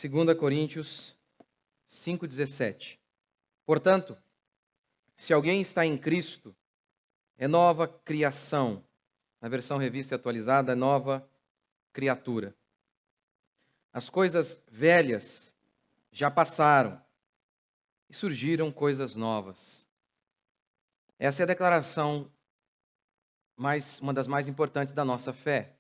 2 Coríntios 5,17. Portanto, se alguém está em Cristo, é nova criação. Na versão revista e atualizada, é nova criatura. As coisas velhas já passaram e surgiram coisas novas. Essa é a declaração uma das mais importantes da nossa fé.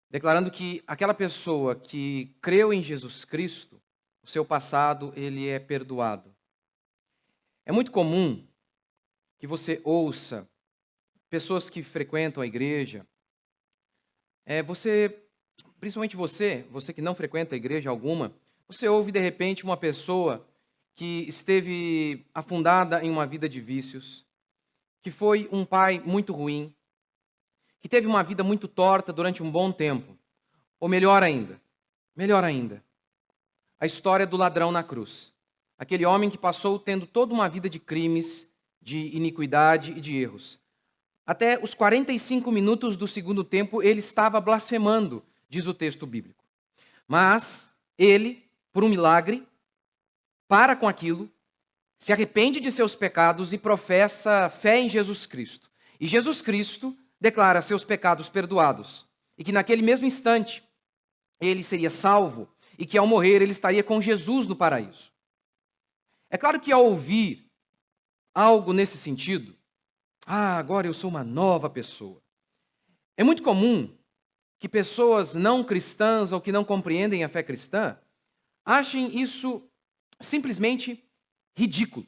Declarando que aquela pessoa que creu em Jesus Cristo, o seu passado, ele é perdoado. É muito comum que você ouça pessoas que frequentam a igreja, principalmente você que não frequenta a igreja alguma, você ouve de repente uma pessoa que esteve afundada em uma vida de vícios, que foi um pai muito ruim, que teve uma vida muito torta durante um bom tempo. Ou melhor ainda, a história do ladrão na cruz. Aquele homem que passou tendo toda uma vida de crimes, de iniquidade e de erros. Até os 45 minutos do segundo tempo, ele estava blasfemando, diz o texto bíblico. Mas ele, por um milagre, para com aquilo, se arrepende de seus pecados e professa fé em Jesus Cristo. E Jesus Cristo declara seus pecados perdoados. E que naquele mesmo instante, ele seria salvo e que ao morrer ele estaria com Jesus no paraíso. É claro que ao ouvir algo nesse sentido, agora eu sou uma nova pessoa. É muito comum que pessoas não cristãs ou que não compreendem a fé cristã achem isso simplesmente ridículo.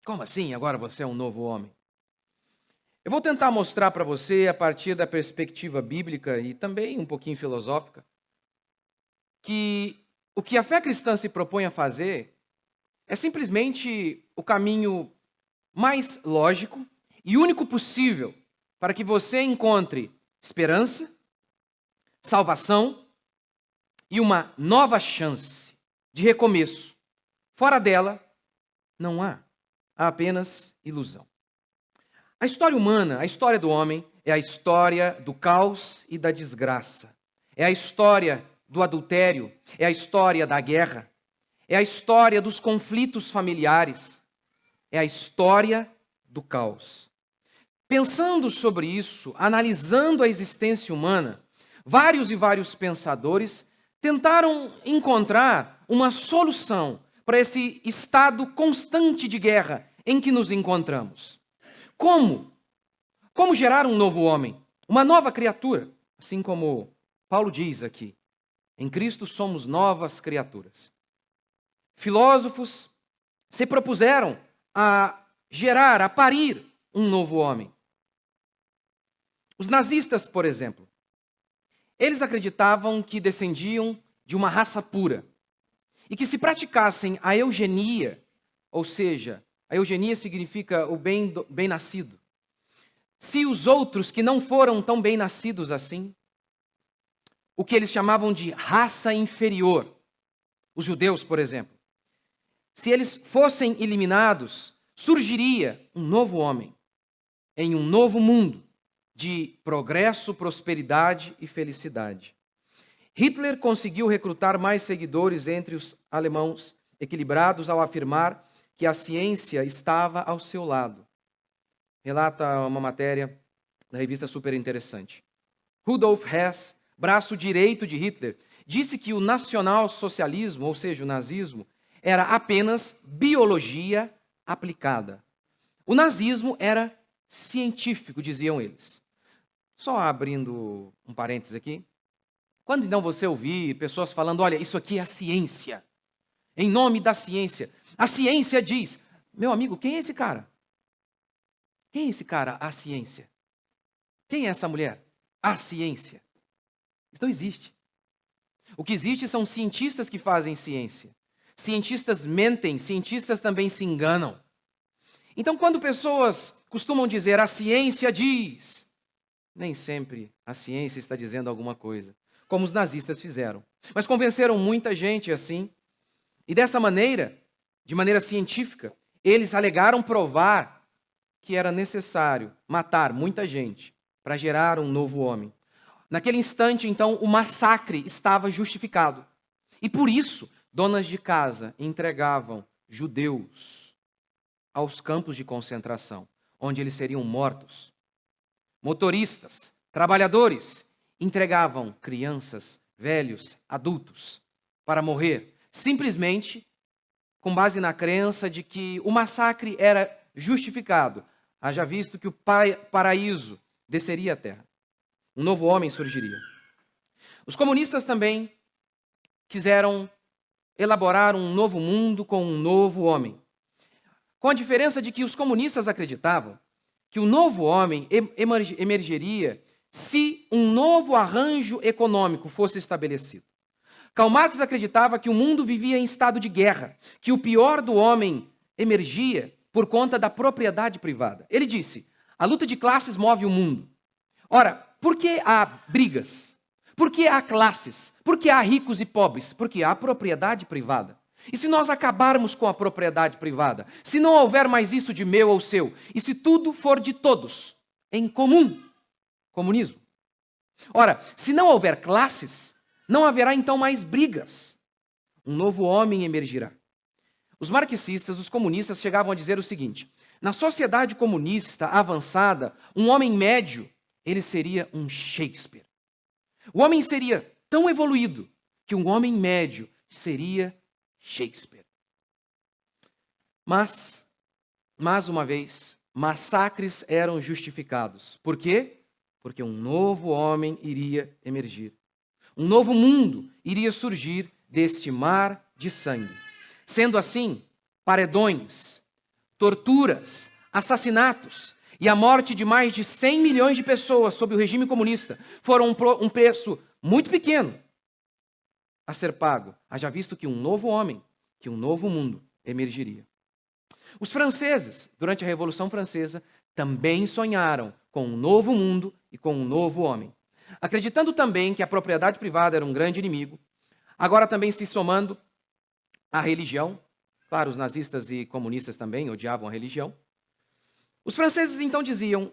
Como assim? Agora você é um novo homem. Eu vou tentar mostrar para você, a partir da perspectiva bíblica e também um pouquinho filosófica, que o que a fé cristã se propõe a fazer é simplesmente o caminho mais lógico e único possível para que você encontre esperança, salvação e uma nova chance de recomeço. Fora dela, não há apenas ilusão. A história humana, a história do homem, é a história do caos e da desgraça. É a história do adultério, é a história da guerra, é a história dos conflitos familiares, é a história do caos. Pensando sobre isso, analisando a existência humana, vários pensadores tentaram encontrar uma solução para esse estado constante de guerra em que nos encontramos. Como gerar um novo homem, uma nova criatura? Assim como Paulo diz aqui, em Cristo somos novas criaturas. Filósofos se propuseram a gerar, a parir um novo homem. Os nazistas, por exemplo, eles acreditavam que descendiam de uma raça pura e que se praticassem a eugenia, ou seja, a eugenia significa o bem nascido. Se os outros que não foram tão bem nascidos assim, o que eles chamavam de raça inferior, os judeus, por exemplo, se eles fossem eliminados, surgiria um novo homem, em um novo mundo de progresso, prosperidade e felicidade. Hitler conseguiu recrutar mais seguidores entre os alemãos equilibrados ao afirmar que a ciência estava ao seu lado. Relata uma matéria da revista super interessante. Rudolf Hess, braço direito de Hitler, disse que o nacionalsocialismo, ou seja, o nazismo, era apenas biologia aplicada. O nazismo era científico, diziam eles. Só abrindo um parênteses aqui. Quando então você ouvir pessoas falando, olha, isso aqui é a ciência, em nome da ciência. A ciência diz, meu amigo, quem é esse cara? Quem é esse cara, a ciência? Quem é essa mulher? A ciência. Isso não existe. O que existe são cientistas que fazem ciência. Cientistas mentem, cientistas também se enganam. Então, quando pessoas costumam dizer, a ciência diz, nem sempre a ciência está dizendo alguma coisa, como os nazistas fizeram. Mas convenceram muita gente assim, e dessa maneira, de maneira científica, eles alegaram provar que era necessário matar muita gente para gerar um novo homem. Naquele instante, então, o massacre estava justificado. E por isso, donas de casa entregavam judeus aos campos de concentração, onde eles seriam mortos. Motoristas, trabalhadores, entregavam crianças, velhos, adultos, para morrer, simplesmente com base na crença de que o massacre era justificado, haja visto que o paraíso desceria à terra. Um novo homem surgiria. Os comunistas também quiseram elaborar um novo mundo com um novo homem. Com a diferença de que os comunistas acreditavam que o novo homem emergeria se um novo arranjo econômico fosse estabelecido. Karl Marx acreditava que o mundo vivia em estado de guerra, que o pior do homem emergia por conta da propriedade privada. Ele disse: a luta de classes move o mundo. Ora, por que há brigas? Por que há classes? Por que há ricos e pobres? Porque há propriedade privada. E se nós acabarmos com a propriedade privada? Se não houver mais isso de meu ou seu? E se tudo for de todos, em comum? Comunismo. Ora, se não houver classes, não haverá então mais brigas. Um novo homem emergirá. Os marxistas, os comunistas chegavam a dizer o seguinte: na sociedade comunista avançada, um homem médio, ele seria um Shakespeare. O homem seria tão evoluído que um homem médio seria Shakespeare. Mas, mais uma vez, massacres eram justificados. Por quê? Porque um novo homem iria emergir. Um novo mundo iria surgir deste mar de sangue. Sendo assim, paredões, torturas, assassinatos e a morte de mais de 100 milhões de pessoas sob o regime comunista foram um preço muito pequeno a ser pago, haja visto que um novo homem, que um novo mundo emergiria. Os franceses, durante a Revolução Francesa, também sonharam com um novo mundo e com um novo homem. Acreditando também que a propriedade privada era um grande inimigo, agora também se somando à religião, claro, os nazistas e comunistas também odiavam a religião, os franceses então diziam: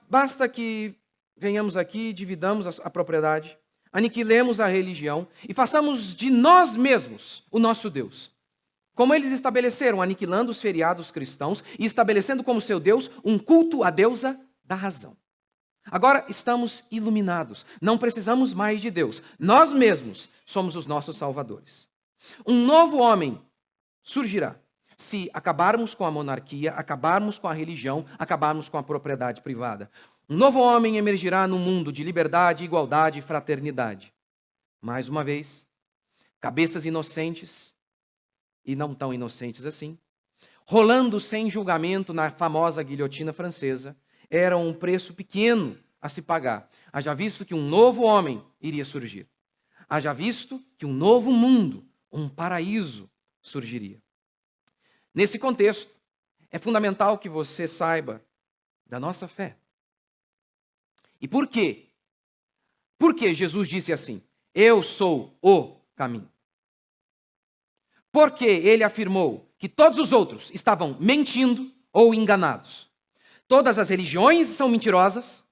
basta que venhamos aqui, dividamos a propriedade, aniquilemos a religião e façamos de nós mesmos o nosso Deus. Como eles estabeleceram, aniquilando os feriados cristãos e estabelecendo como seu Deus um culto à deusa da razão. Agora estamos iluminados, não precisamos mais de Deus. Nós mesmos somos os nossos salvadores. Um novo homem surgirá se acabarmos com a monarquia, acabarmos com a religião, acabarmos com a propriedade privada. Um novo homem emergirá num mundo de liberdade, igualdade e fraternidade. Mais uma vez, cabeças inocentes e não tão inocentes assim, rolando sem julgamento na famosa guilhotina francesa, era um preço pequeno a se pagar. Haja visto que um novo homem iria surgir. Haja visto que um novo mundo, um paraíso, surgiria. Nesse contexto, é fundamental que você saiba da nossa fé. E por quê? Porque Jesus disse assim: eu sou o caminho. Porque ele afirmou que todos os outros estavam mentindo ou enganados. Todas as religiões são mentirosas,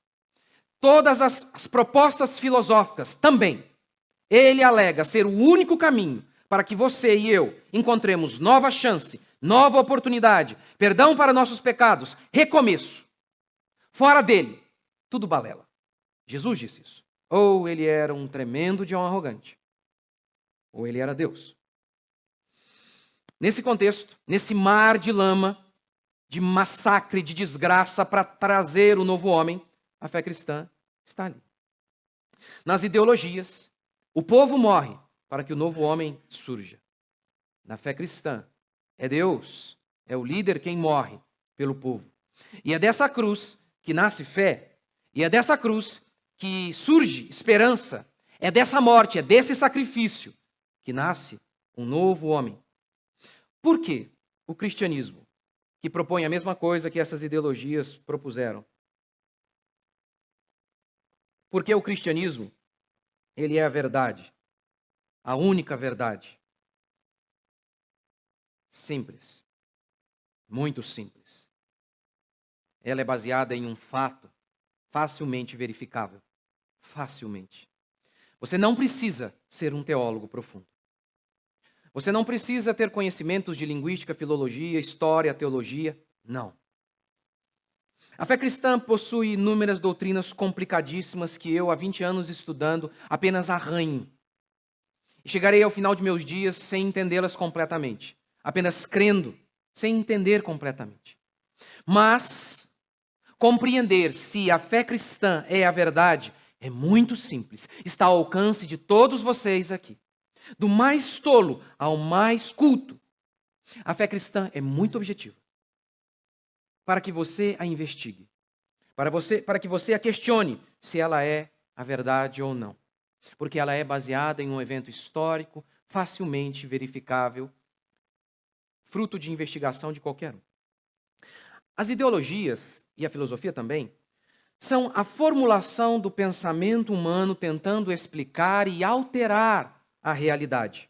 todas as propostas filosóficas também. Ele alega ser o único caminho para que você e eu encontremos nova chance, nova oportunidade, perdão para nossos pecados, recomeço. Fora dele, tudo balela. Jesus disse isso. Ou ele era um tremendo de um arrogante, ou ele era Deus. Nesse contexto, nesse mar de lama, de massacre, de desgraça para trazer o novo homem, a fé cristã está ali. Nas ideologias, o povo morre para que o novo homem surja. Na fé cristã, é Deus, é o líder quem morre pelo povo. E é dessa cruz que nasce fé, e é dessa cruz que surge esperança, é dessa morte, é desse sacrifício que nasce um novo homem. Por que o cristianismo, que propõe a mesma coisa que essas ideologias propuseram? Porque o cristianismo, ele é a verdade, a única verdade. Simples, muito simples. Ela é baseada em um fato facilmente verificável. Facilmente. Você não precisa ser um teólogo profundo. Você não precisa ter conhecimentos de linguística, filologia, história, teologia. Não. A fé cristã possui inúmeras doutrinas complicadíssimas que eu, há 20 anos estudando, apenas arranho. E chegarei ao final de meus dias sem entendê-las completamente, apenas crendo, sem entender completamente. Mas compreender se a fé cristã é a verdade é muito simples. Está ao alcance de todos vocês aqui. Do mais tolo ao mais culto. A fé cristã é muito objetiva. Para que você a investigue. Para que você a questione se ela é a verdade ou não. Porque ela é baseada em um evento histórico, facilmente verificável, fruto de investigação de qualquer um. As ideologias, e a filosofia também, são a formulação do pensamento humano tentando explicar e alterar a realidade.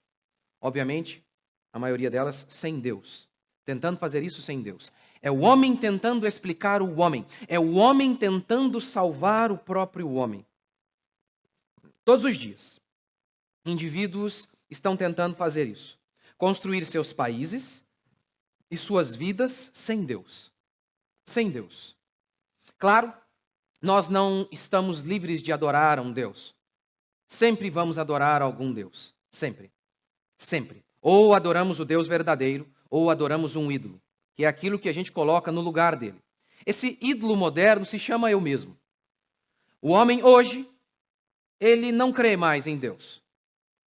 Obviamente, a maioria delas sem Deus. Tentando fazer isso sem Deus. É o homem tentando explicar o homem. É o homem tentando salvar o próprio homem. Todos os dias, indivíduos estão tentando fazer isso. Construir seus países e suas vidas sem Deus. Sem Deus. Claro, nós não estamos livres de adorar um Deus. Sempre vamos adorar algum Deus. Sempre. Sempre. Ou adoramos o Deus verdadeiro, ou adoramos um ídolo, que é aquilo que a gente coloca no lugar dele. Esse ídolo moderno se chama eu mesmo. O homem hoje, ele não crê mais em Deus.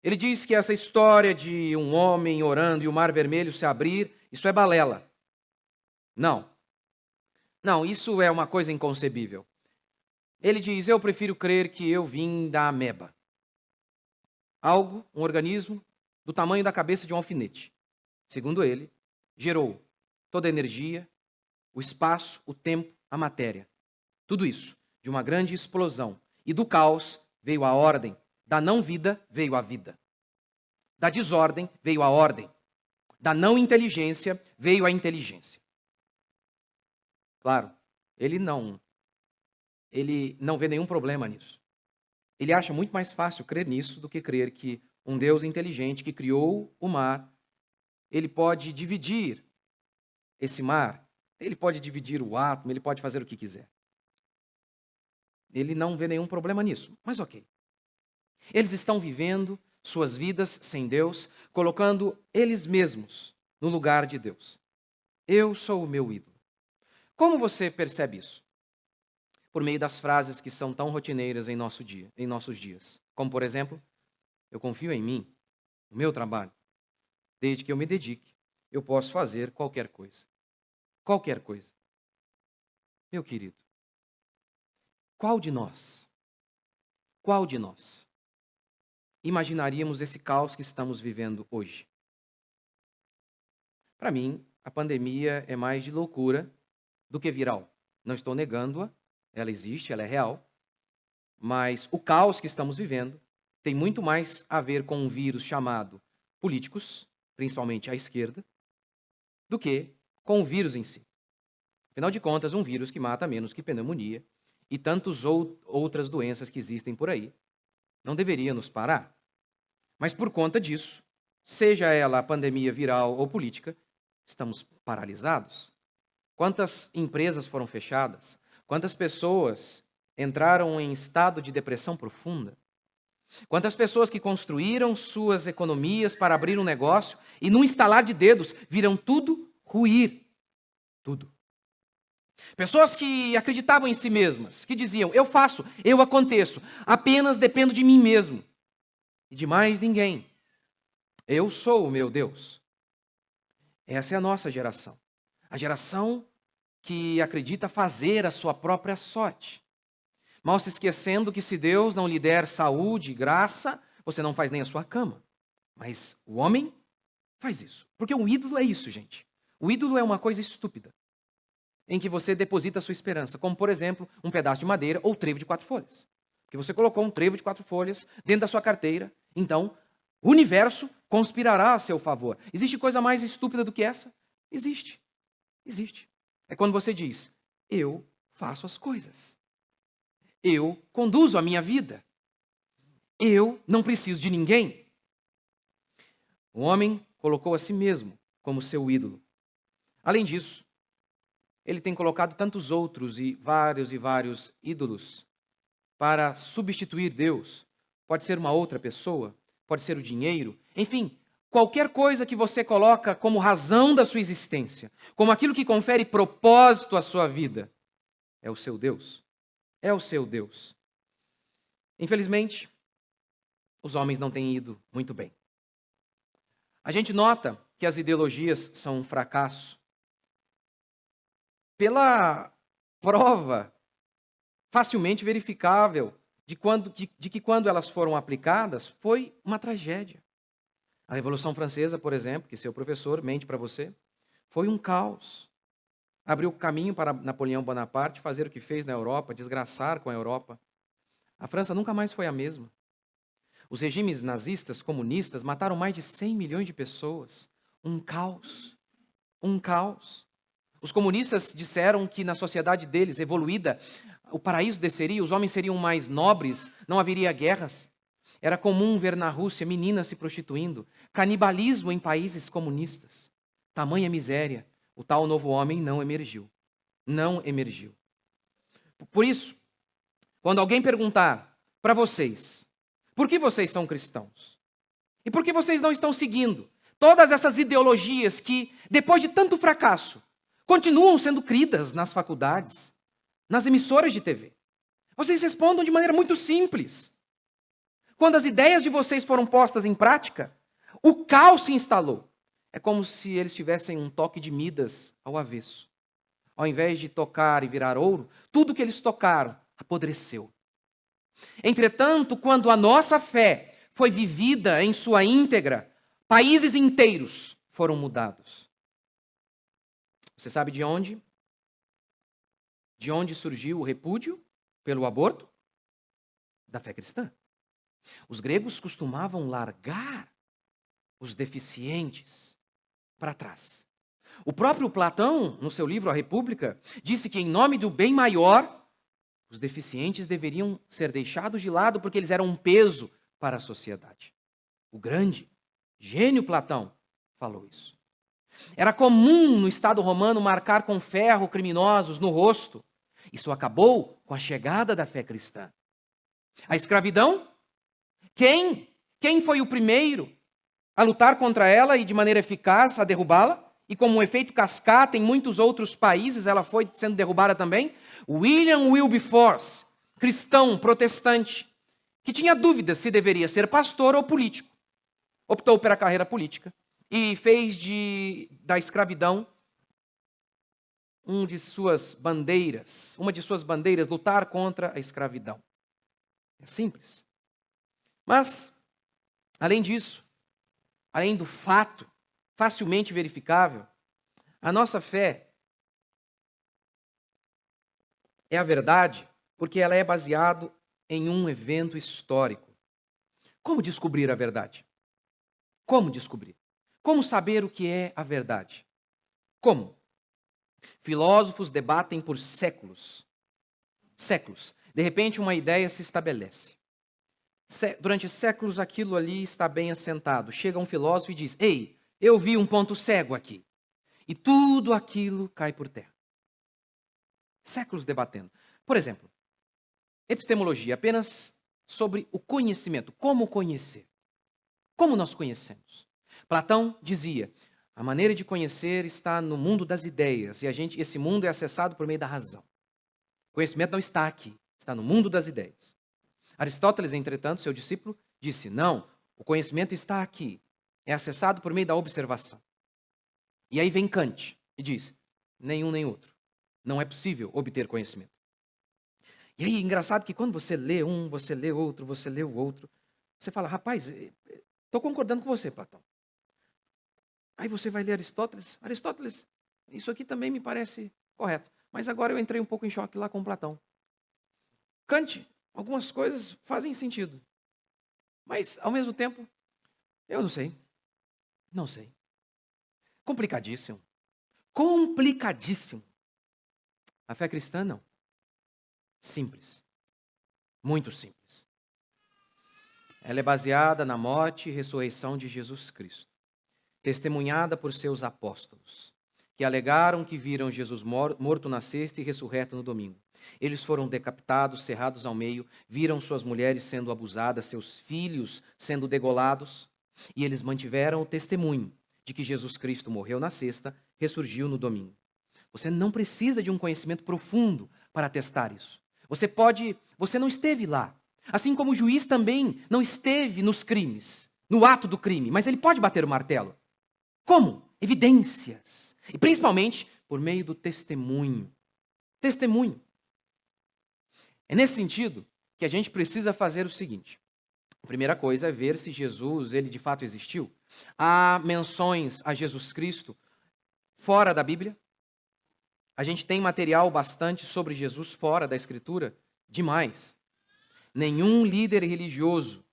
Ele diz que essa história de um homem orando e o mar vermelho se abrir, isso é balela. Não. Não, isso é uma coisa inconcebível. Ele diz, eu prefiro crer que eu vim da ameba. Algo, um organismo, do tamanho da cabeça de um alfinete. Segundo ele, gerou toda a energia, o espaço, o tempo, a matéria. Tudo isso de uma grande explosão. E do caos veio a ordem. Da não-vida veio a vida. Da desordem veio a ordem. Da não inteligência veio a inteligência. Claro, ele não vê nenhum problema nisso. Ele acha muito mais fácil crer nisso do que crer que um Deus inteligente que criou o mar, ele pode dividir esse mar, ele pode dividir o átomo, ele pode fazer o que quiser. Ele não vê nenhum problema nisso, mas ok. Eles estão vivendo suas vidas sem Deus, colocando eles mesmos no lugar de Deus. Eu sou o meu ídolo. Como você percebe isso? Por meio das frases que são tão rotineiras em nossos dias. Como, por exemplo, eu confio em mim, no meu trabalho. Desde que eu me dedique, eu posso fazer qualquer coisa. Qualquer coisa. Meu querido, qual de nós imaginaríamos esse caos que estamos vivendo hoje? Para mim, a pandemia é mais de loucura do que viral. Não estou negando-a, ela existe, ela é real, mas o caos que estamos vivendo tem muito mais a ver com um vírus chamado políticos, principalmente à esquerda, do que com o vírus em si. Afinal de contas, um vírus que mata menos que pneumonia e tantas outras doenças que existem por aí, não deveria nos parar. Mas por conta disso, seja ela a pandemia viral ou política, estamos paralisados. Quantas empresas foram fechadas? Quantas pessoas entraram em estado de depressão profunda? Quantas pessoas que construíram suas economias para abrir um negócio e num estalar de dedos viram tudo ruir? Tudo. Pessoas que acreditavam em si mesmas, que diziam, eu faço, eu aconteço, apenas dependo de mim mesmo e de mais ninguém. Eu sou o meu Deus. Essa é a nossa geração. A geração que acredita fazer a sua própria sorte. Mal se esquecendo que se Deus não lhe der saúde e graça, você não faz nem a sua cama. Mas o homem faz isso. Porque o ídolo é isso, gente. O ídolo é uma coisa estúpida, em que você deposita a sua esperança, como, por exemplo, um pedaço de madeira ou trevo de 4 folhas. Que você colocou um trevo de 4 folhas dentro da sua carteira, então o universo conspirará a seu favor. Existe coisa mais estúpida do que essa? Existe. Existe. É quando você diz, eu faço as coisas. Eu conduzo a minha vida. Eu não preciso de ninguém. O homem colocou a si mesmo como seu ídolo. Além disso, ele tem colocado tantos outros e vários ídolos para substituir Deus. Pode ser uma outra pessoa, pode ser o dinheiro, enfim, qualquer coisa que você coloca como razão da sua existência, como aquilo que confere propósito à sua vida, é o seu Deus. É o seu Deus. Infelizmente, os homens não têm ido muito bem. A gente nota que as ideologias são um fracasso pela prova facilmente verificável de que quando elas foram aplicadas, foi uma tragédia. A Revolução Francesa, por exemplo, que seu professor mente para você, foi um caos. Abriu caminho para Napoleão Bonaparte fazer o que fez na Europa, desgraçar com a Europa. A França nunca mais foi a mesma. Os regimes nazistas, comunistas, mataram mais de 100 milhões de pessoas. Um caos. Um caos. Os comunistas disseram que na sociedade deles, evoluída, o paraíso desceria, os homens seriam mais nobres, não haveria guerras. Era comum ver na Rússia meninas se prostituindo, canibalismo em países comunistas. Tamanha miséria, o tal novo homem não emergiu. Não emergiu. Por isso, quando alguém perguntar para vocês, por que vocês são cristãos? E por que vocês não estão seguindo todas essas ideologias que, depois de tanto fracasso, continuam sendo cridas nas faculdades, nas emissoras de TV? Vocês respondam de maneira muito simples. Quando as ideias de vocês foram postas em prática, o caos se instalou. É como se eles tivessem um toque de Midas ao avesso. Ao invés de tocar e virar ouro, tudo que eles tocaram apodreceu. Entretanto, quando a nossa fé foi vivida em sua íntegra, países inteiros foram mudados. Você sabe de onde? De onde surgiu o repúdio pelo aborto? Da fé cristã. Os gregos costumavam largar os deficientes para trás. O próprio Platão, no seu livro A República, disse que em nome do bem maior, os deficientes deveriam ser deixados de lado porque eles eram um peso para a sociedade. O grande gênio Platão falou isso. Era comum no Estado romano marcar com ferro criminosos no rosto. Isso acabou com a chegada da fé cristã. A escravidão? Quem foi o primeiro a lutar contra ela e de maneira eficaz a derrubá-la? E como um efeito cascata, em muitos outros países ela foi sendo derrubada também? William Wilberforce, cristão, protestante, que tinha dúvidas se deveria ser pastor ou político. Optou pela carreira política e fez da escravidão uma de suas bandeiras, lutar contra a escravidão. É simples. Mas, além disso, além do fato facilmente verificável, a nossa fé é a verdade porque ela é baseada em um evento histórico. Como descobrir a verdade? Como descobrir? Como saber o que é a verdade? Como? Filósofos debatem por séculos. Séculos. De repente, uma ideia se estabelece. Durante séculos, aquilo ali está bem assentado. Chega um filósofo e diz: ei, eu vi um ponto cego aqui. E tudo aquilo cai por terra. Séculos debatendo. Por exemplo, epistemologia, apenas sobre o conhecimento. Como conhecer? Como nós conhecemos? Platão dizia: a maneira de conhecer está no mundo das ideias. E esse mundo é acessado por meio da razão. O conhecimento não está aqui, está no mundo das ideias. Aristóteles, entretanto, seu discípulo, disse: não, o conhecimento está aqui, é acessado por meio da observação. E aí vem Kant e diz: nenhum nem outro. Não é possível obter conhecimento. E aí, engraçado que quando você lê um, você lê outro, você lê o outro, você fala: rapaz, estou concordando com você, Platão. Aí você vai ler Aristóteles. Aristóteles, isso aqui também me parece correto. Mas agora eu entrei um pouco em choque lá com Platão. Kant, algumas coisas fazem sentido. Mas, ao mesmo tempo, eu não sei. Não sei. Complicadíssimo. Complicadíssimo. A fé cristã, não. Simples. Muito simples. Ela é baseada na morte e ressurreição de Jesus Cristo. testemunhada por seus apóstolos, que alegaram que viram Jesus morto na sexta e ressurreto no domingo. Eles foram decapitados, cerrados ao meio, viram suas mulheres sendo abusadas, seus filhos sendo degolados, e eles mantiveram o testemunho de que Jesus Cristo morreu na sexta, ressurgiu no domingo. Você não precisa de um conhecimento profundo para atestar isso. Você não esteve lá. Assim como o juiz também não esteve nos crimes, no ato do crime, mas ele pode bater o martelo. Como? Evidências. E principalmente por meio do testemunho. Testemunho. É nesse sentido que a gente precisa fazer o seguinte. A primeira coisa é ver se Jesus, ele de fato existiu. Há menções a Jesus Cristo fora da Bíblia. A gente tem material bastante sobre Jesus fora da Escritura, demais. Nenhum líder religioso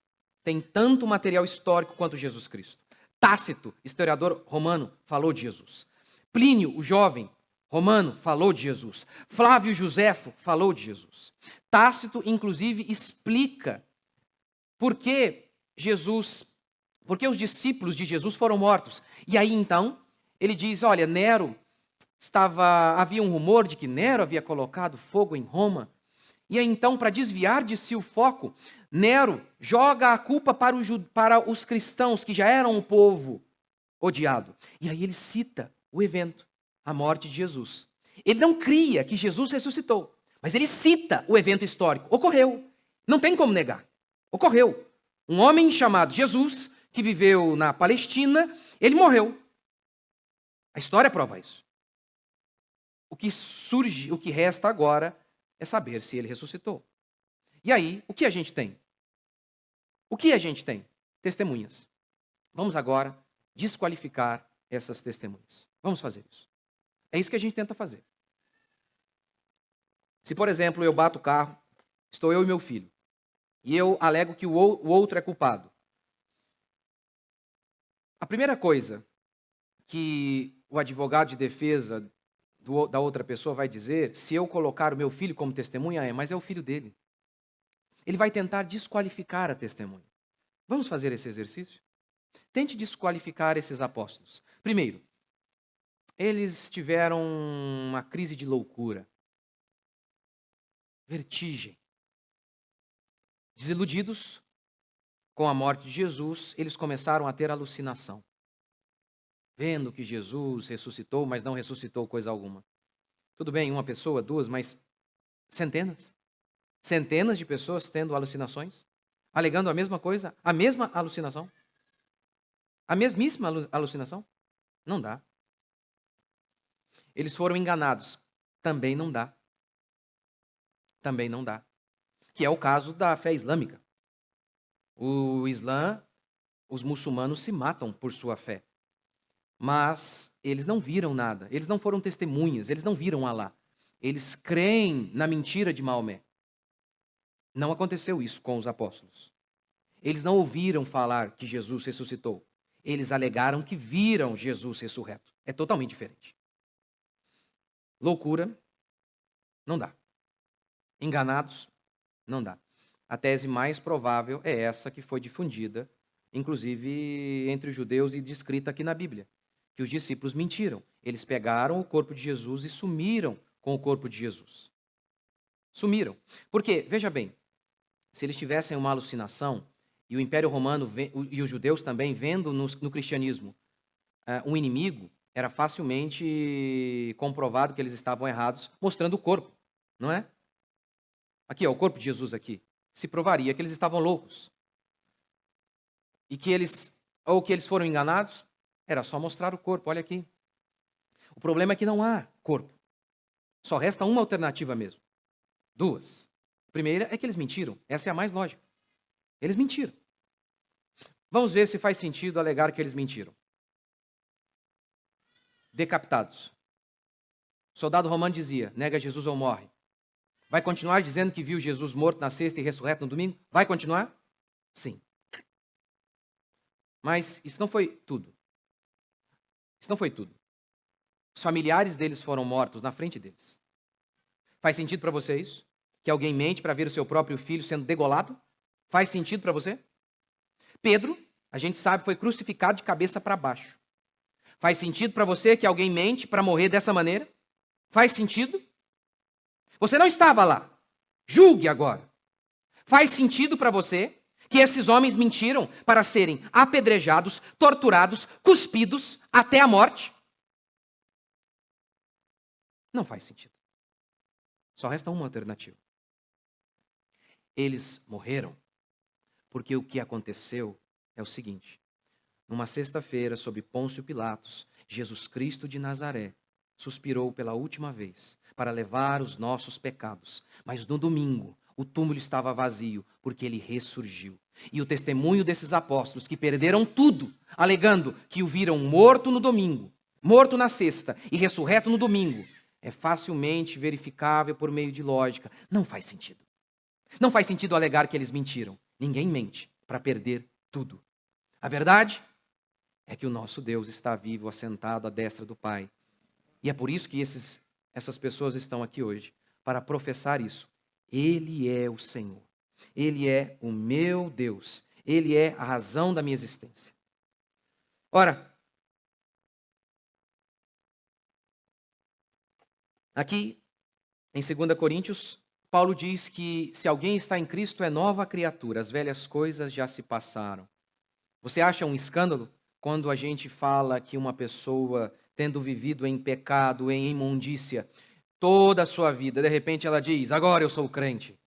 tem tanto material histórico quanto Jesus Cristo. Tácito, historiador romano, falou de Jesus. Plínio, o jovem romano, falou de Jesus. Flávio Josefo falou de Jesus. Tácito, inclusive, explica por que os discípulos de Jesus foram mortos. E aí, então, ele diz, olha, havia um rumor de que Nero havia colocado fogo em Roma. E aí, então, para desviar de si o foco, Nero joga a culpa para os cristãos, que já eram um povo odiado. E aí ele cita o evento, a morte de Jesus. Ele não cria que Jesus ressuscitou, mas ele cita o evento histórico. Ocorreu. Não tem como negar. Ocorreu. Um homem chamado Jesus, que viveu na Palestina, ele morreu. A história prova isso. O que resta agora é saber se ele ressuscitou. E aí, o que a gente tem? O que a gente tem? Testemunhas. Vamos agora desqualificar essas testemunhas. Vamos fazer isso. É isso que a gente tenta fazer. Se, por exemplo, eu bato o carro, estou eu e meu filho, e eu alego que o outro é culpado. A primeira coisa que o advogado de defesa da outra pessoa vai dizer, se eu colocar o meu filho como testemunha, mas é o filho dele. Ele vai tentar desqualificar a testemunha. Vamos fazer esse exercício? Tente desqualificar esses apóstolos. Primeiro, eles tiveram uma crise de loucura. Vertigem. Desiludidos com a morte de Jesus, eles começaram a ter alucinação. Vendo que Jesus ressuscitou, mas não ressuscitou coisa alguma. Tudo bem, uma pessoa, duas, mas centenas. Centenas de pessoas tendo alucinações, alegando a mesma coisa, a mesma alucinação. A mesmíssima alucinação. Não dá. Eles foram enganados. Também não dá. Também não dá. Que é o caso da fé islâmica. O Islã, os muçulmanos se matam por sua fé. Mas eles não viram nada, eles não foram testemunhas, eles não viram Alá. Eles creem na mentira de Maomé. Não aconteceu isso com os apóstolos. Eles não ouviram falar que Jesus ressuscitou. Eles alegaram que viram Jesus ressurreto. É totalmente diferente. Loucura, não dá. Enganados, não dá. A tese mais provável é essa que foi difundida, inclusive entre os judeus e descrita aqui na Bíblia. Que os discípulos mentiram. Eles pegaram o corpo de Jesus e sumiram com o corpo de Jesus. Sumiram. Porque, veja bem, se eles tivessem uma alucinação, e o Império Romano e os judeus também, vendo no cristianismo um inimigo, era facilmente comprovado que eles estavam errados, mostrando o corpo, não é? Aqui, ó, o corpo de Jesus aqui. Se provaria que eles estavam loucos. E que eles foram enganados, era só mostrar o corpo, olha aqui. O problema é que não há corpo. Só resta uma alternativa mesmo. Duas. A primeira é que eles mentiram. Essa é a mais lógica. Eles mentiram. Vamos ver se faz sentido alegar que eles mentiram. Decapitados. O soldado romano dizia, nega Jesus ou morre. Vai continuar dizendo que viu Jesus morto na sexta e ressurreto no domingo? Vai continuar? Sim. Mas isso não foi tudo. Isso não foi tudo. Os familiares deles foram mortos na frente deles. Faz sentido para você isso? Que alguém mente para ver o seu próprio filho sendo degolado? Faz sentido para você? Pedro, a gente sabe, foi crucificado de cabeça para baixo. Faz sentido para você que alguém mente para morrer dessa maneira? Faz sentido? Você não estava lá. Julgue agora. Faz sentido para você que esses homens mentiram para serem apedrejados, torturados, cuspidos até a morte? Não faz sentido. Só resta uma alternativa. Eles morreram porque o que aconteceu é o seguinte. Numa sexta-feira, sob Pôncio Pilatos, Jesus Cristo de Nazaré suspirou pela última vez para levar os nossos pecados. Mas no domingo, o túmulo estava vazio porque ele ressurgiu. E o testemunho desses apóstolos que perderam tudo, alegando que o viram morto no domingo, morto na sexta e ressurreto no domingo, é facilmente verificável por meio de lógica. Não faz sentido. Não faz sentido alegar que eles mentiram. Ninguém mente para perder tudo. A verdade é que o nosso Deus está vivo, assentado à destra do Pai. E é por isso que essas pessoas estão aqui hoje, para professar isso. Ele é o Senhor. Ele é o meu Deus. Ele é a razão da minha existência. Ora, aqui em 2 Coríntios, Paulo diz que se alguém está em Cristo é nova criatura, as velhas coisas já se passaram. Você acha um escândalo quando a gente fala que uma pessoa, tendo vivido em pecado, em imundícia, toda a sua vida, de repente ela diz, agora eu sou crente,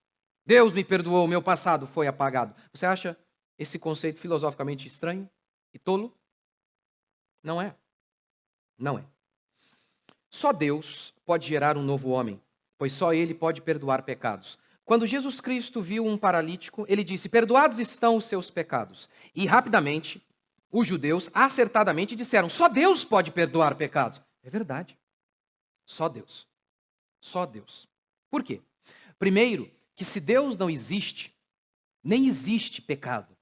Deus me perdoou, meu passado foi apagado. Você acha esse conceito filosoficamente estranho e tolo? Não é. Não é. Só Deus pode gerar um novo homem, pois só Ele pode perdoar pecados. Quando Jesus Cristo viu um paralítico, Ele disse, perdoados estão os seus pecados. E rapidamente, os judeus acertadamente disseram, só Deus pode perdoar pecados. É verdade. Só Deus. Só Deus. Por quê? Primeiro, que se Deus não existe, nem existe pecado.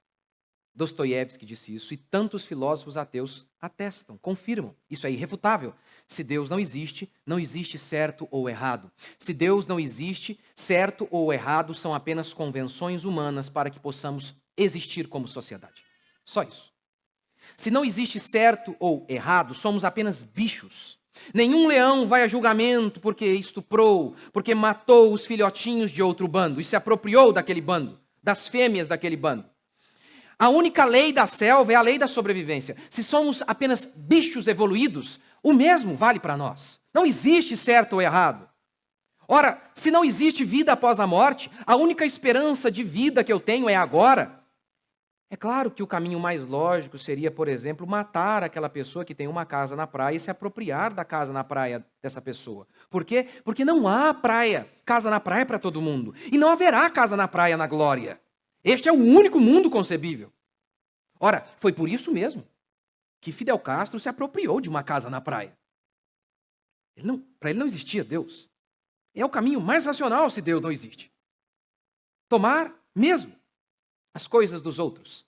Dostoiévski disse isso e tantos filósofos ateus atestam, confirmam. Isso é irrefutável. Se Deus não existe certo ou errado. Se Deus não existe, certo ou errado são apenas convenções humanas para que possamos existir como sociedade. Só isso. Se não existe certo ou errado, somos apenas bichos. Nenhum leão vai a julgamento porque estuprou, porque matou os filhotinhos de outro bando e se apropriou daquele bando, das fêmeas daquele bando. A única lei da selva é a lei da sobrevivência. Se somos apenas bichos evoluídos, o mesmo vale para nós. Não existe certo ou errado. Ora, se não existe vida após a morte, a única esperança de vida que eu tenho é agora. É claro que o caminho mais lógico seria, por exemplo, matar aquela pessoa que tem uma casa na praia e se apropriar da casa na praia dessa pessoa. Por quê? Porque não há casa na praia para todo mundo. E não haverá casa na praia na glória. Este é o único mundo concebível. Ora, foi por isso mesmo que Fidel Castro se apropriou de uma casa na praia. Para ele não existia Deus. É o caminho mais racional se Deus não existe. Tomar mesmo as coisas dos outros.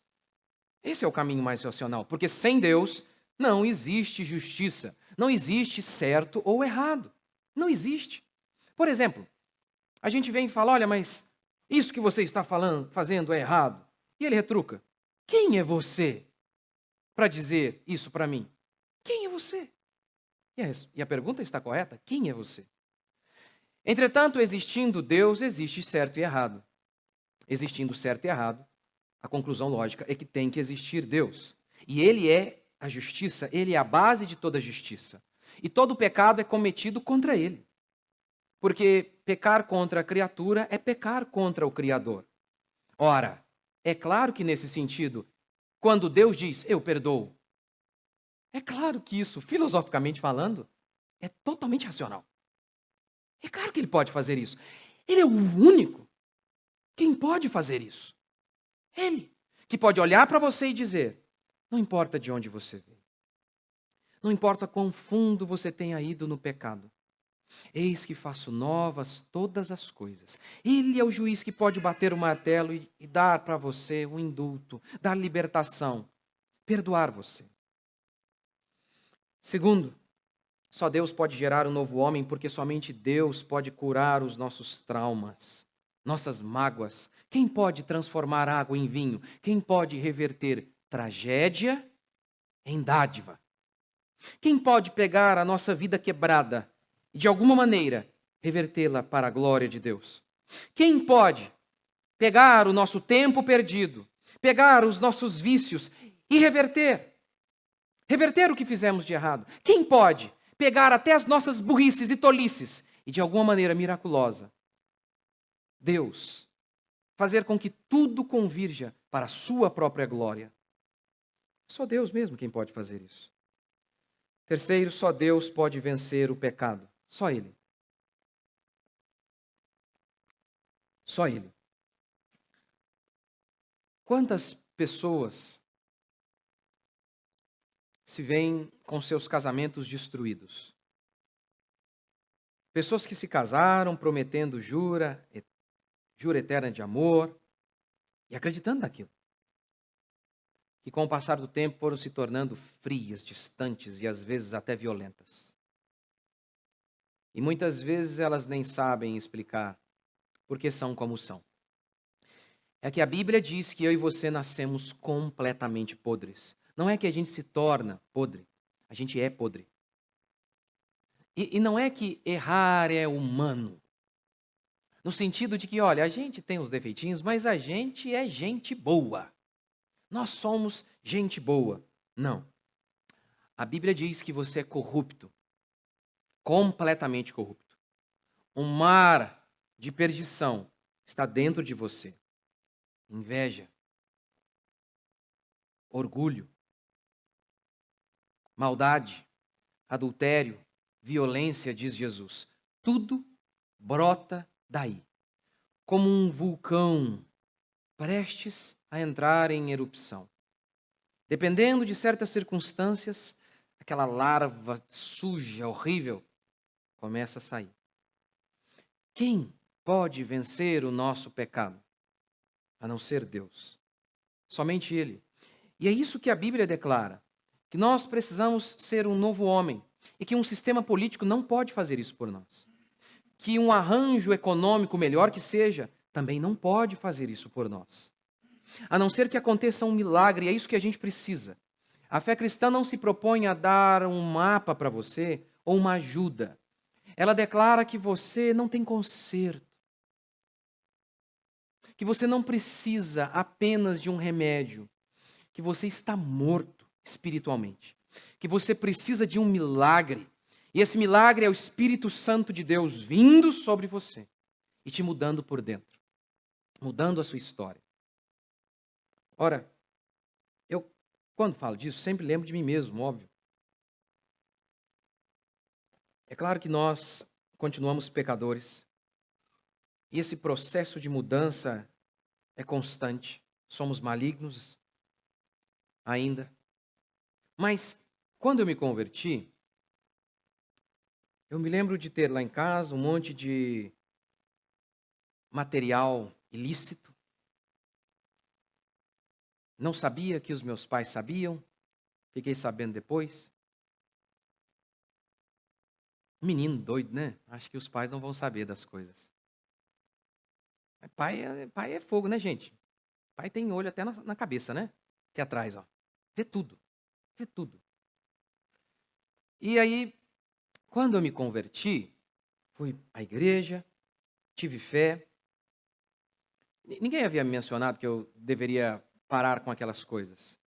Esse é o caminho mais racional, porque sem Deus não existe justiça, não existe certo ou errado. Não existe. Por exemplo, a gente vem e fala, olha, mas isso que você está fazendo é errado. E ele retruca, quem é você para dizer isso para mim? Quem é você? E a pergunta está correta, quem é você? Entretanto, existindo Deus, existe certo e errado. Existindo certo e errado, a conclusão lógica é que tem que existir Deus. E Ele é a justiça, Ele é a base de toda justiça. E todo pecado é cometido contra Ele. Porque pecar contra a criatura é pecar contra o Criador. Ora, é claro que nesse sentido, quando Deus diz, eu perdoo, é claro que isso, filosoficamente falando, é totalmente racional. É claro que Ele pode fazer isso. Ele é o único. Quem pode fazer isso? Ele, que pode olhar para você e dizer, não importa de onde você veio, não importa quão fundo você tenha ido no pecado, eis que faço novas todas as coisas. Ele é o juiz que pode bater o martelo e dar para você o indulto, dar libertação, perdoar você. Segundo, só Deus pode gerar um novo homem, porque somente Deus pode curar os nossos traumas, nossas mágoas. Quem pode transformar água em vinho? Quem pode reverter tragédia em dádiva? Quem pode pegar a nossa vida quebrada e, de alguma maneira, revertê-la para a glória de Deus? Quem pode pegar o nosso tempo perdido, pegar os nossos vícios e reverter o que fizemos de errado? Quem pode pegar até as nossas burrices e tolices e, de alguma maneira miraculosa, Deus, fazer com que tudo convirja para a sua própria glória? Só Deus mesmo quem pode fazer isso. Terceiro, só Deus pode vencer o pecado. Só Ele. Só Ele. Quantas pessoas se veem com seus casamentos destruídos? Pessoas que se casaram prometendo jura eterna de amor e acreditando naquilo. Que com o passar do tempo foram se tornando frias, distantes e às vezes até violentas. E muitas vezes elas nem sabem explicar por que são como são. É que a Bíblia diz que eu e você nascemos completamente podres. Não é que a gente se torna podre, a gente é podre. E não é que errar é humano. No sentido de que, olha, a gente tem os defeitinhos, mas a gente é gente boa. Nós somos gente boa. Não. A Bíblia diz que você é corrupto. Completamente corrupto. Um mar de perdição está dentro de você. Inveja. Orgulho. Maldade. Adultério. Violência, diz Jesus. Tudo brota daí. Como um vulcão prestes a entrar em erupção. Dependendo de certas circunstâncias, aquela larva suja, horrível, começa a sair. Quem pode vencer o nosso pecado? A não ser Deus. Somente Ele. E é isso que a Bíblia declara, que nós precisamos ser um novo homem e que um sistema político não pode fazer isso por nós. Que um arranjo econômico melhor que seja, também não pode fazer isso por nós. A não ser que aconteça um milagre, é isso que a gente precisa. A fé cristã não se propõe a dar um mapa para você ou uma ajuda. Ela declara que você não tem conserto. Que você não precisa apenas de um remédio. Que você está morto espiritualmente. Que você precisa de um milagre. E esse milagre é o Espírito Santo de Deus vindo sobre você e te mudando por dentro. Mudando a sua história. Ora, eu, quando falo disso, sempre lembro de mim mesmo, óbvio. É claro que nós continuamos pecadores. E esse processo de mudança é constante. Somos malignos ainda. Mas, quando eu me converti, eu me lembro de ter lá em casa um monte de material ilícito. Não sabia que os meus pais sabiam. Fiquei sabendo depois. Menino doido, né? Acho que os pais não vão saber das coisas. Pai é fogo, né, gente? Pai tem olho até na cabeça, né? Aqui atrás, ó. Vê tudo. Vê tudo. E aí, quando eu me converti, fui à igreja, tive fé. Ninguém havia mencionado que eu deveria parar com aquelas coisas.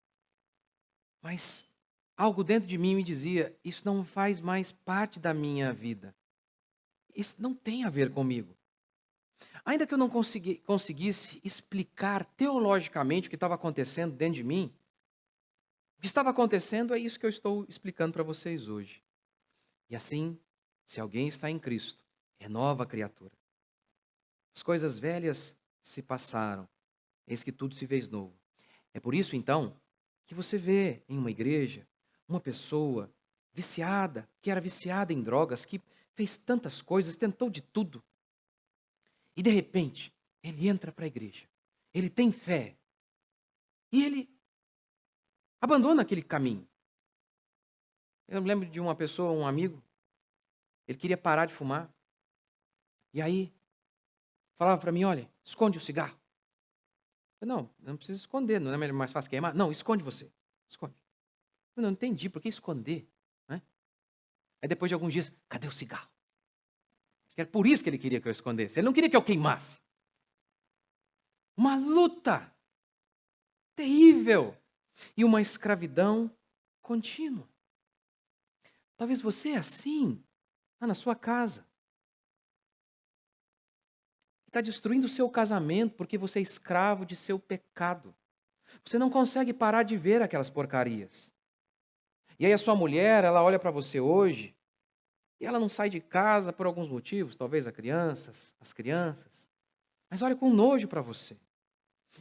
Mas algo dentro de mim me dizia, isso não faz mais parte da minha vida. Isso não tem a ver comigo. Ainda que eu não conseguisse explicar teologicamente o que estava acontecendo dentro de mim, o que estava acontecendo é isso que eu estou explicando para vocês hoje. E assim, se alguém está em Cristo, é nova criatura. As coisas velhas se passaram, eis que tudo se fez novo. É por isso, então, que você vê em uma igreja uma pessoa viciada, que era viciada em drogas, que fez tantas coisas, tentou de tudo. E de repente, ele entra para a igreja. Ele tem fé. E ele abandona aquele caminho. Eu me lembro de uma pessoa, um amigo, ele queria parar de fumar. E aí, falava para mim, olha, esconde o cigarro. Eu, não precisa esconder, não é mais fácil queimar? Não, esconde você. Esconde. Eu não entendi, por que esconder? Aí depois de alguns dias, cadê o cigarro? Era por isso que ele queria que eu escondesse. Ele não queria que eu queimasse. Uma luta terrível e uma escravidão contínua. Talvez você é assim, lá na sua casa. Está destruindo o seu casamento porque você é escravo de seu pecado. Você não consegue parar de ver aquelas porcarias. E aí a sua mulher, ela olha para você hoje e ela não sai de casa por alguns motivos, talvez as crianças. Mas olha com nojo para você.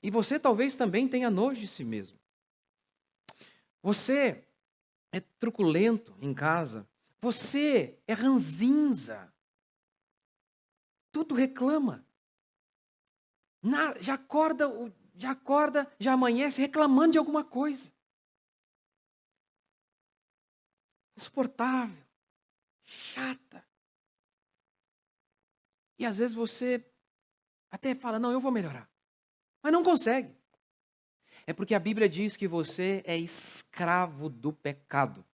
E você talvez também tenha nojo de si mesmo. Você é truculento em casa. Você é ranzinza. Tudo reclama. Já acorda, já amanhece reclamando de alguma coisa. Insuportável. Chata. E às vezes você até fala, não, eu vou melhorar. Mas não consegue. É porque a Bíblia diz que você é escravo do pecado.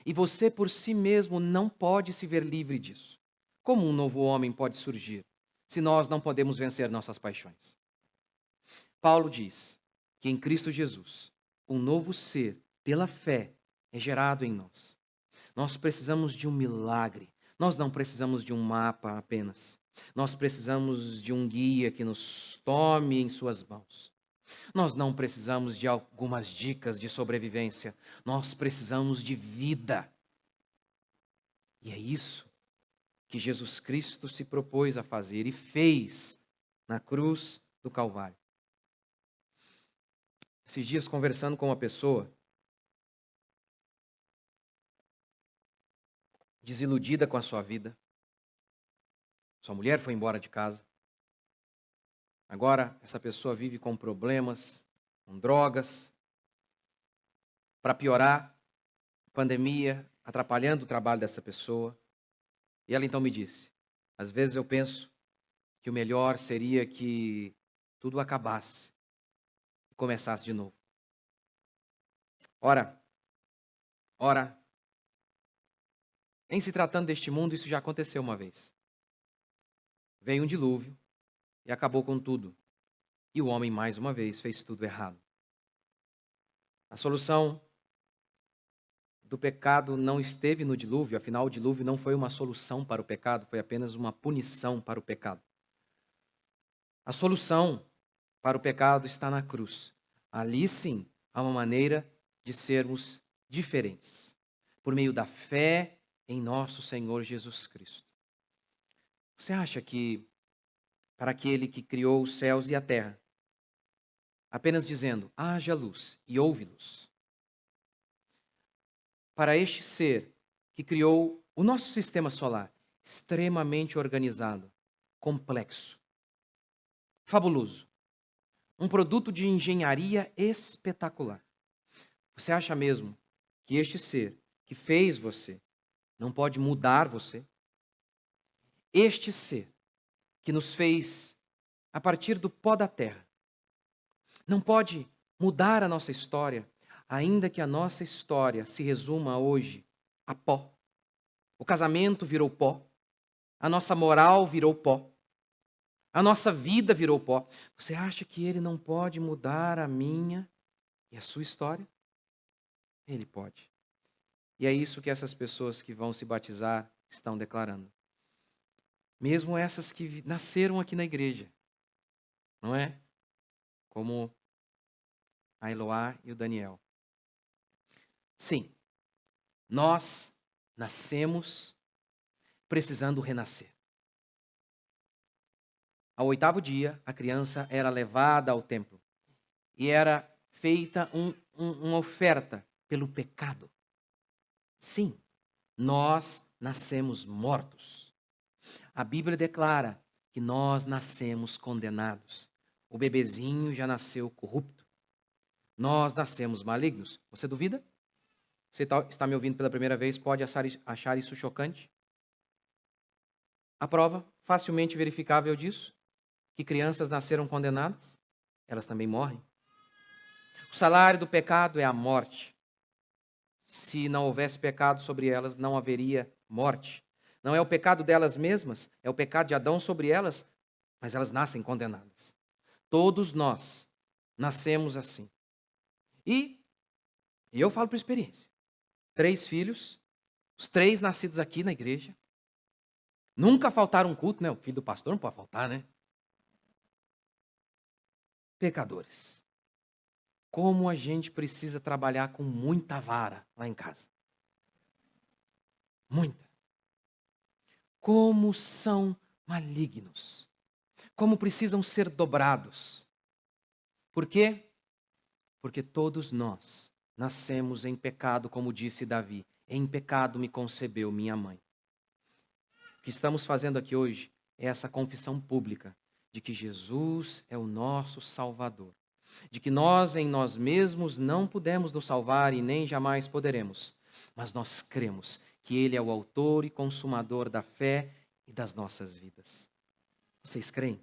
E você por si mesmo não pode se ver livre disso. Como um novo homem pode surgir, se nós não podemos vencer nossas paixões? Paulo diz que em Cristo Jesus, um novo ser, pela fé, é gerado em nós. Nós precisamos de um milagre. Nós não precisamos de um mapa apenas. Nós precisamos de um guia que nos tome em suas mãos. Nós não precisamos de algumas dicas de sobrevivência. Nós precisamos de vida. E é isso que Jesus Cristo se propôs a fazer e fez na cruz do Calvário. Esses dias, conversando com uma pessoa, desiludida com a sua vida, sua mulher foi embora de casa, agora essa pessoa vive com problemas, com drogas, para piorar, pandemia atrapalhando o trabalho dessa pessoa. E ela então me disse, às vezes eu penso que o melhor seria que tudo acabasse e começasse de novo. Ora, em se tratando deste mundo, isso já aconteceu uma vez. Veio um dilúvio e acabou com tudo. E o homem, mais uma vez, fez tudo errado. A solução do pecado não esteve no dilúvio, afinal, o dilúvio não foi uma solução para o pecado, foi apenas uma punição para o pecado. A solução para o pecado está na cruz. Ali sim, há uma maneira de sermos diferentes, por meio da fé em nosso Senhor Jesus Cristo. Você acha que, para aquele que criou os céus e a terra, apenas dizendo, haja luz e houve luz, para este ser que criou o nosso sistema solar, extremamente organizado, complexo, fabuloso, um produto de engenharia espetacular. Você acha mesmo que este ser que fez você não pode mudar você? Este ser que nos fez a partir do pó da terra não pode mudar a nossa história, ainda que a nossa história se resuma hoje a pó. O casamento virou pó, a nossa moral virou pó, a nossa vida virou pó. Você acha que ele não pode mudar a minha e a sua história? Ele pode. E é isso que essas pessoas que vão se batizar estão declarando. Mesmo essas que nasceram aqui na igreja, não é? Como a Eloá e o Daniel. Sim, nós nascemos precisando renascer. Ao 8º dia, a criança era levada ao templo e era feita uma oferta pelo pecado. Sim, nós nascemos mortos. A Bíblia declara que nós nascemos condenados. O bebezinho já nasceu corrupto. Nós nascemos malignos. Você duvida? Você está me ouvindo pela primeira vez, pode achar isso chocante? A prova facilmente verificável disso, que crianças nasceram condenadas, elas também morrem. O salário do pecado é a morte. se não houvesse pecado sobre elas, não haveria morte. Não é o pecado delas mesmas, é o pecado de Adão sobre elas, mas elas nascem condenadas. Todos nós nascemos assim. E eu falo por experiência. 3 filhos, os 3 nascidos aqui na igreja. Nunca faltaram um culto, né? O filho do pastor não pode faltar, né? Pecadores. Como a gente precisa trabalhar com muita vara lá em casa. Muita. Como são malignos. Como precisam ser dobrados. Por quê? Porque todos nós nascemos em pecado, como disse Davi. Em pecado me concebeu minha mãe. O que estamos fazendo aqui hoje é essa confissão pública de que Jesus é o nosso Salvador. De que nós em nós mesmos não pudemos nos salvar e nem jamais poderemos. Mas nós cremos que Ele é o autor e consumador da fé e das nossas vidas. Vocês creem?